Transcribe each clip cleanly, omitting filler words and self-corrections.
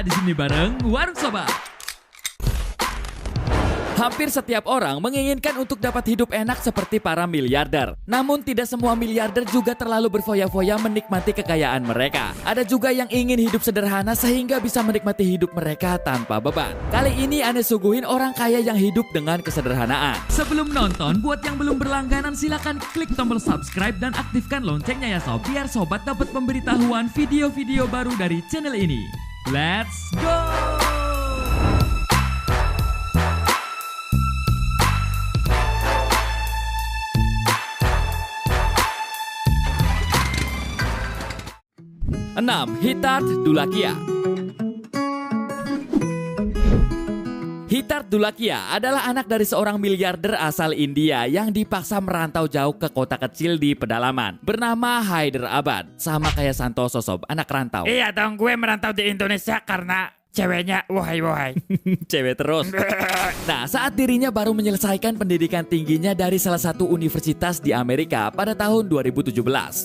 di sini bareng Warung Sobat. Hampir setiap orang menginginkan untuk dapat hidup enak seperti para miliarder. Namun tidak semua miliarder juga terlalu berfoya-foya menikmati kekayaan mereka. Ada juga yang ingin hidup sederhana sehingga bisa menikmati hidup mereka tanpa beban. Kali ini Ane suguhin orang kaya yang hidup dengan kesederhanaan. Sebelum nonton, buat yang belum berlangganan silakan klik tombol subscribe dan aktifkan loncengnya ya sob, biar sobat dapat pemberitahuan video-video baru dari channel ini. Let's go! 6. Hittard Dhulakia. Hittard Dhulakia adalah anak dari seorang miliarder asal India yang dipaksa merantau jauh ke kota kecil di pedalaman bernama Hyderabad. Sama kayak Santoso sob, anak rantau. Iya dong, gue merantau di Indonesia karena ceweknya wahai. Cewek terus. Nah, saat dirinya baru menyelesaikan pendidikan tingginya dari salah satu universitas di Amerika pada tahun 2017,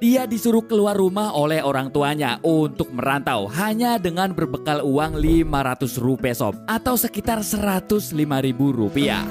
dia disuruh keluar rumah oleh orang tuanya untuk merantau hanya dengan berbekal uang 500 rupiah sob, atau sekitar 105.000 rupiah.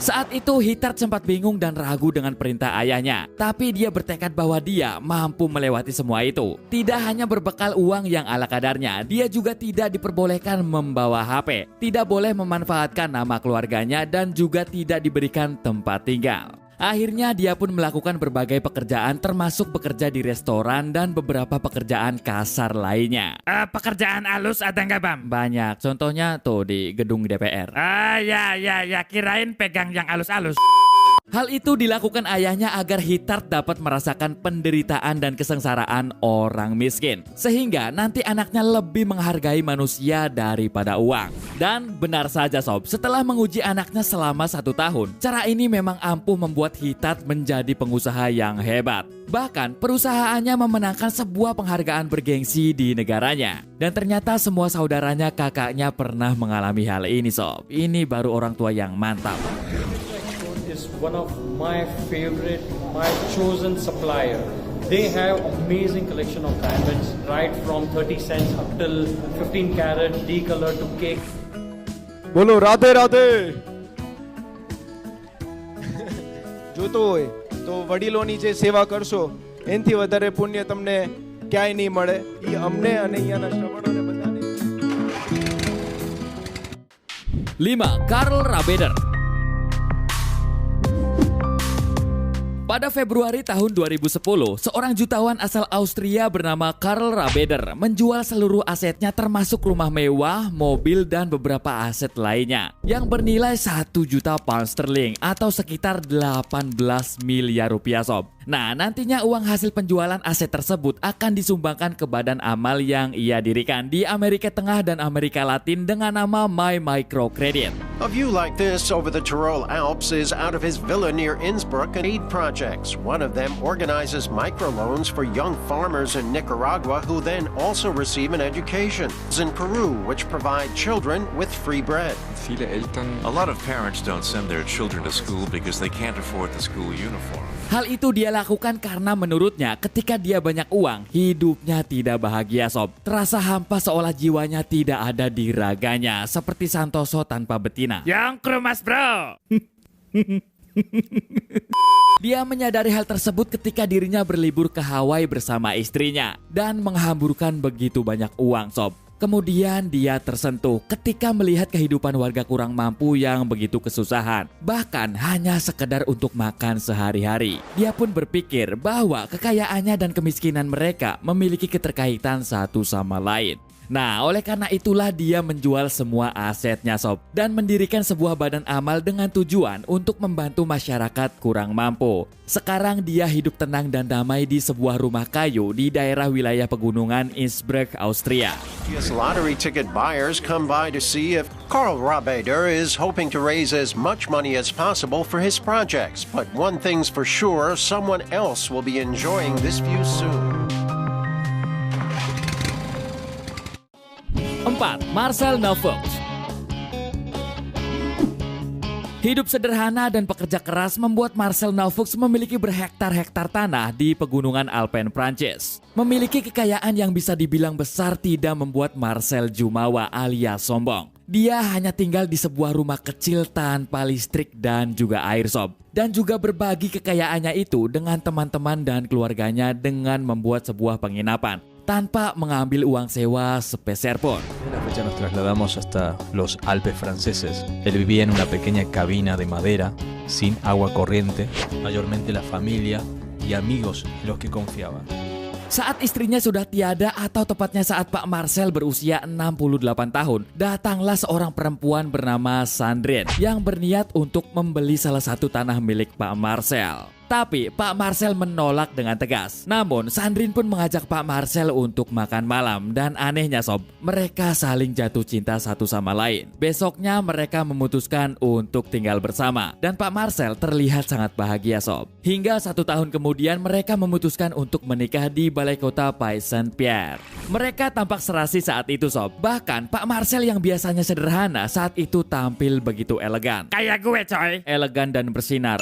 Saat itu Hittard sempat bingung dan ragu dengan perintah ayahnya. Tapi dia bertekad bahwa dia mampu melewati semua itu. Tidak hanya berbekal uang yang ala kadarnya, dia juga tidak diperbolehkan membawa HP, tidak boleh memanfaatkan nama keluarganya, dan juga tidak diberikan tempat tinggal. Akhirnya dia pun melakukan berbagai pekerjaan termasuk bekerja di restoran dan beberapa pekerjaan kasar lainnya. Pekerjaan halus ada nggak Bam? Banyak, contohnya tuh di gedung DPR. Ya, kirain pegang yang halus-halus. Hal itu dilakukan ayahnya agar Hittard dapat merasakan penderitaan dan kesengsaraan orang miskin, sehingga nanti anaknya lebih menghargai manusia daripada uang. Dan benar saja sob, setelah menguji anaknya selama 1 tahun, cara ini memang ampuh membuat Hittard menjadi pengusaha yang hebat. Bahkan perusahaannya memenangkan sebuah penghargaan bergengsi di negaranya. Dan ternyata semua saudaranya, kakaknya pernah mengalami hal ini sob. Ini baru orang tua yang mantap. Is one of my favorite, my chosen supplier. They have amazing collection of diamonds, right from 30 cents up till 15 carat, D-color to cake. બોલો રાધે રાધે. જોતો હોય તો વડીલોની જે સેવા કરશો એનથી વધારે પુણ્ય તમને ક્યાંય નહીં મળે. એ અમને અને અહીંયાના શ્રવણોને બધાને. 5. Karl Rabeder. Pada Februari tahun 2010, seorang jutawan asal Austria bernama Karl Rabeder menjual seluruh asetnya termasuk rumah mewah, mobil, dan beberapa aset lainnya yang bernilai 1 juta pound sterling atau sekitar 18 miliar rupiah sob. Nah, nantinya uang hasil penjualan aset tersebut akan disumbangkan ke badan amal yang ia dirikan di Amerika Tengah dan Amerika Latin dengan nama My Microcredit. A view like this over the Tyrol Alps is out of his villa near Innsbruck and 8 projects. One of them organizes microloans for young farmers in Nicaragua who then also receive an education. In Peru, which provide children with free bread. A lot of parents don't send their children to school because they can't afford the school uniform. Hal itu dia lakukan karena menurutnya ketika dia banyak uang, hidupnya tidak bahagia sob. Terasa hampa seolah jiwanya tidak ada di raganya, seperti Santoso tanpa betina. Yang kerumas bro. Dia menyadari hal tersebut ketika dirinya berlibur ke Hawaii bersama istrinya dan menghamburkan begitu banyak uang sob. Kemudian dia tersentuh ketika melihat kehidupan warga kurang mampu yang begitu kesusahan, bahkan hanya sekedar untuk makan sehari-hari. Dia pun berpikir bahwa kekayaannya dan kemiskinan mereka memiliki keterkaitan satu sama lain. Nah, oleh karena itulah dia menjual semua asetnya sob dan mendirikan sebuah badan amal dengan tujuan untuk membantu masyarakat kurang mampu. Sekarang dia hidup tenang dan damai di sebuah rumah kayu di daerah wilayah pegunungan Innsbruck, Austria. Yes, lottery ticket buyers come by to see if Karl Rabeder is hoping to raise as much money as possible for his projects. But one thing's for sure, someone else will be enjoying this view soon. Marcel Navaux. Hidup sederhana dan pekerja keras membuat Marcel Navaux memiliki berhektar-hektar tanah di pegunungan Alpen Prancis. Memiliki kekayaan yang bisa dibilang besar tidak membuat Marcel jumawa alias sombong. Dia hanya tinggal di sebuah rumah kecil tanpa listrik dan juga air sob. Dan juga berbagi kekayaannya itu dengan teman-teman dan keluarganya dengan membuat sebuah penginapan tanpa mengambil uang sewa sepeser pun. En la fecha nos trasladamos hasta los Alpes franceses. Él vivía en una pequeña cabina de madera, sin agua corriente, mayormente la familia y amigos en los que confiaba. Saat istrinya sudah tiada atau tepatnya saat Pak Marcel berusia 68 tahun, datanglah seorang perempuan bernama Sandrine yang berniat untuk membeli salah satu tanah milik Pak Marcel. Tapi Pak Marcel menolak dengan tegas. Namun Sandrine pun mengajak Pak Marcel untuk makan malam. Dan anehnya sob, mereka saling jatuh cinta satu sama lain. Besoknya mereka memutuskan untuk tinggal bersama. Dan Pak Marcel terlihat sangat bahagia sob. Hingga 1 tahun kemudian mereka memutuskan untuk menikah di balai kota Pays Saint-Pierre. Mereka tampak serasi saat itu sob. Bahkan Pak Marcel yang biasanya sederhana saat itu tampil begitu elegan. Kayak gue coy. Elegan dan bersinar.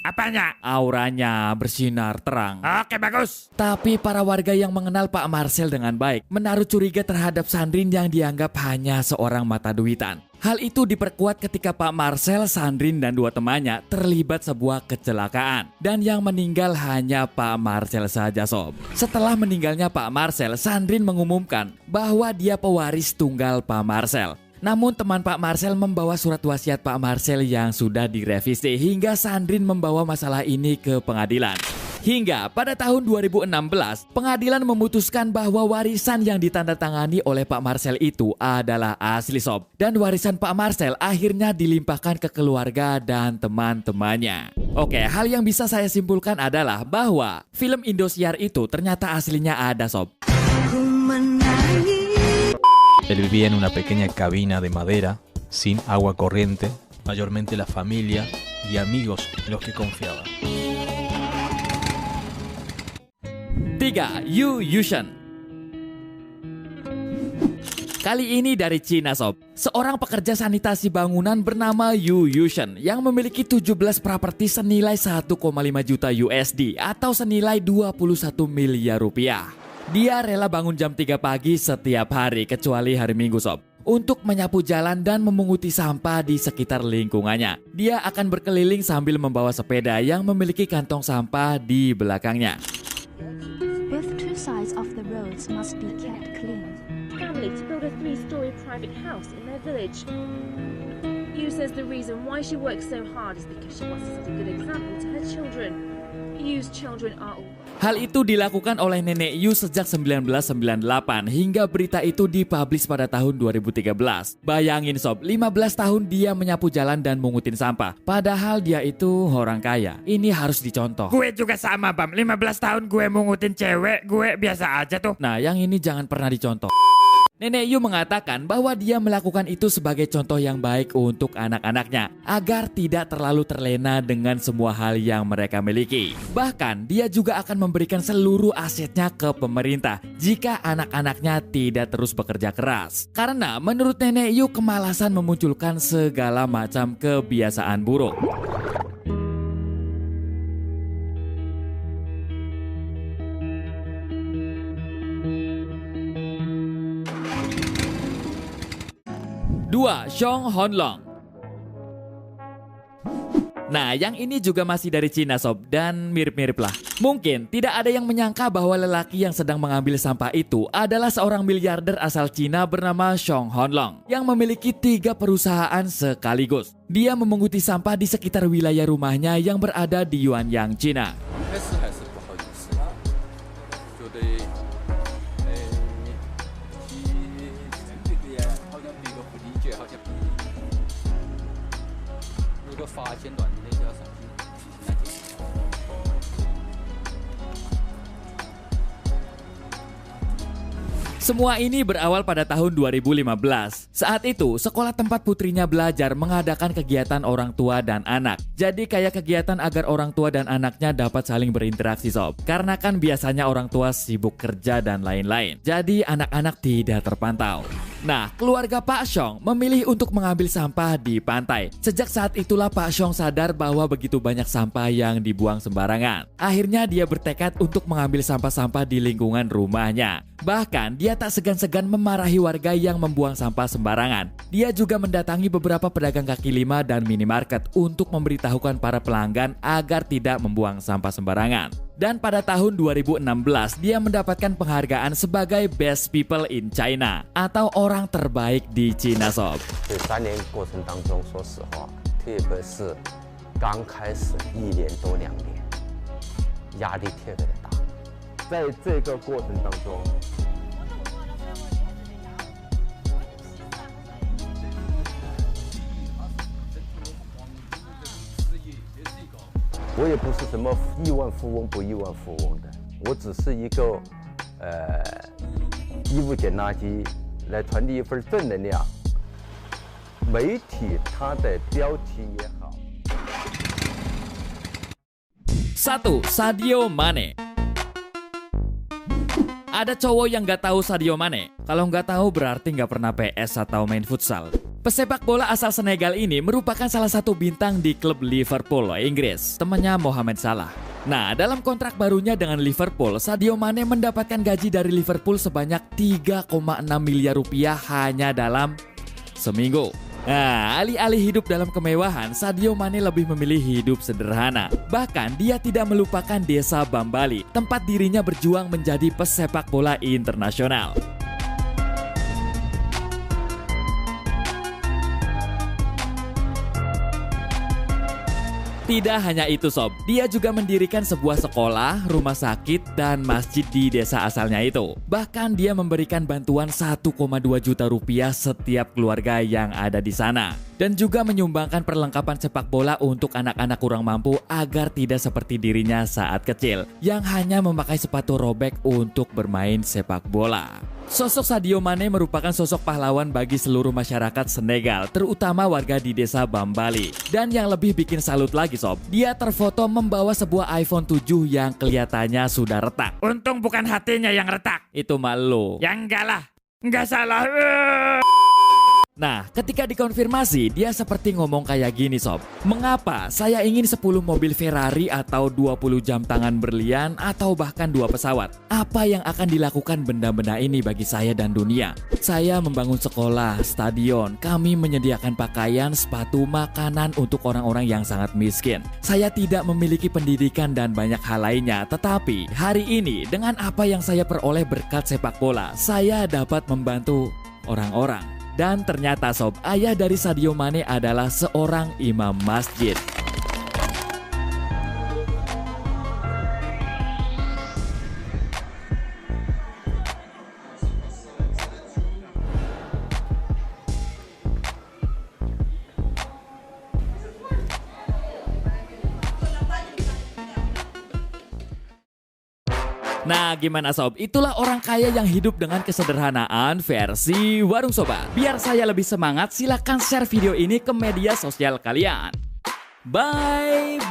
Apanya? Auranya bersinar terang. Oke, bagus. Tapi para warga yang mengenal Pak Marcel dengan baik menaruh curiga terhadap Sandrine yang dianggap hanya seorang mata duitan. Hal itu diperkuat ketika Pak Marcel, Sandrine dan 2 temannya terlibat sebuah kecelakaan. Dan yang meninggal hanya Pak Marcel saja sob. Setelah meninggalnya Pak Marcel, Sandrine mengumumkan bahwa dia pewaris tunggal Pak Marcel. Namun teman Pak Marcel membawa surat wasiat Pak Marcel yang sudah direvisi hingga Sandrine membawa masalah ini ke pengadilan. Hingga pada tahun 2016, pengadilan memutuskan bahwa warisan yang ditandatangani oleh Pak Marcel itu adalah asli sob. Dan warisan Pak Marcel akhirnya dilimpahkan ke keluarga dan teman-temannya. Oke, hal yang bisa saya simpulkan adalah bahwa film Indosiar itu ternyata aslinya ada sob. Él vivía en una pequeña cabina de madera, sin agua corriente, mayormente la familia y amigos en los que confiaba. 3. Yu Yushen. Kali ini dari Cina sob. Seorang pekerja sanitasi bangunan bernama Yu Yushen yang memiliki 17 properti senilai 1,5 juta USD atau senilai 21 miliar rupiah. Dia rela bangun jam 3 pagi setiap hari kecuali hari Minggu sob untuk menyapu jalan dan memunguti sampah di sekitar lingkungannya. Dia akan berkeliling sambil membawa sepeda yang memiliki kantong sampah di belakangnya. Both two sides of the roads must be kept clean. Family to build a 3-story private house in their village. Yu says the reason why she works so hard is because she wants to set a good example to her children. Yu's children are all... Hal itu dilakukan oleh nenek Yu sejak 1998 hingga berita itu dipublish pada tahun 2013. Bayangin sob, 15 tahun dia menyapu jalan dan mengutin sampah. Padahal dia itu orang kaya. Ini harus dicontoh. Gue juga sama Bam, 15 tahun gue mengutin cewek, gue biasa aja tuh. Nah, yang ini jangan pernah dicontoh. Nenek Yu mengatakan bahwa dia melakukan itu sebagai contoh yang baik untuk anak-anaknya agar tidak terlalu terlena dengan semua hal yang mereka miliki. Bahkan dia juga akan memberikan seluruh asetnya ke pemerintah jika anak-anaknya tidak terus bekerja keras. Karena menurut Nenek Yu kemalasan memunculkan segala macam kebiasaan buruk. Dua, Xiong Honlong. Nah, yang ini juga masih dari Cina sob dan mirip-mirip lah. Mungkin tidak ada yang menyangka bahwa lelaki yang sedang mengambil sampah itu adalah seorang miliarder asal Cina bernama Xiong Honlong yang memiliki 3 perusahaan sekaligus. Dia memunguti sampah di sekitar wilayah rumahnya yang berada di Yuanyang, Cina. Semua ini berawal pada tahun 2015. Saat itu, sekolah tempat putrinya belajar mengadakan kegiatan orang tua dan anak. Jadi kayak kegiatan agar orang tua dan anaknya dapat saling berinteraksi sob. Karena kan biasanya orang tua sibuk kerja dan lain-lain. Jadi anak-anak tidak terpantau. Nah, keluarga Pak Xiong memilih untuk mengambil sampah di pantai. Sejak saat itulah Pak Xiong sadar bahwa begitu banyak sampah yang dibuang sembarangan. Akhirnya dia bertekad untuk mengambil sampah-sampah di lingkungan rumahnya. Bahkan dia tak segan-segan memarahi warga yang membuang sampah sembarangan. Dia juga mendatangi beberapa pedagang kaki lima dan minimarket untuk memberitahukan para pelanggan agar tidak membuang sampah sembarangan. Dan pada tahun 2016 dia mendapatkan penghargaan sebagai Best People in China atau orang terbaik di Cina sob. 这3年过程当中，说实话，特别是刚开始1年多2年，压力特别的大。在这个过程当中，我也不是什么亿万富翁不亿万富翁的，我只是一个义务捡垃圾来传递一份正能量。媒体它的标题也好。1. Sadio Mane. Ada cowok yang gak tahu Sadio Mane? Kalau gak tahu berarti gak pernah PS atau main futsal. Pesepak bola asal Senegal ini merupakan salah satu bintang di klub Liverpool, Inggris, temannya Mohamed Salah. Nah, dalam kontrak barunya dengan Liverpool, Sadio Mane mendapatkan gaji dari Liverpool sebanyak 3,6 miliar rupiah hanya dalam seminggu. Nah, alih-alih hidup dalam kemewahan, Sadio Mane lebih memilih hidup sederhana. Bahkan dia tidak melupakan desa Bambali, tempat dirinya berjuang menjadi pesepak bola internasional. Tidak hanya itu sob, dia juga mendirikan sebuah sekolah, rumah sakit, dan masjid di desa asalnya itu. Bahkan dia memberikan bantuan 1,2 juta rupiah setiap keluarga yang ada di sana. Dan juga menyumbangkan perlengkapan sepak bola untuk anak-anak kurang mampu agar tidak seperti dirinya saat kecil, yang hanya memakai sepatu robek untuk bermain sepak bola. Sosok Sadio Mane merupakan sosok pahlawan bagi seluruh masyarakat Senegal, terutama warga di desa Bambali. Dan yang lebih bikin salut lagi sob, dia terfoto membawa sebuah iPhone 7 yang kelihatannya sudah retak. Untung bukan hatinya yang retak. Itu malu. Ya enggak lah, enggak salah. Nah, ketika dikonfirmasi, dia seperti ngomong kayak gini sob. Mengapa saya ingin 10 mobil Ferrari atau 20 jam tangan berlian atau bahkan 2 pesawat? Apa yang akan dilakukan benda-benda ini bagi saya dan dunia? Saya membangun sekolah, stadion, kami menyediakan pakaian, sepatu, makanan untuk orang-orang yang sangat miskin. Saya tidak memiliki pendidikan dan banyak hal lainnya, tetapi hari ini dengan apa yang saya peroleh berkat sepak bola, saya dapat membantu orang-orang. Dan ternyata sob, ayah dari Sadio Mane adalah seorang imam masjid. Nah, gimana sob? Itulah orang kaya yang hidup dengan kesederhanaan versi Warung Sobat. Biar saya lebih semangat, silakan share video ini ke media sosial kalian. Bye-bye.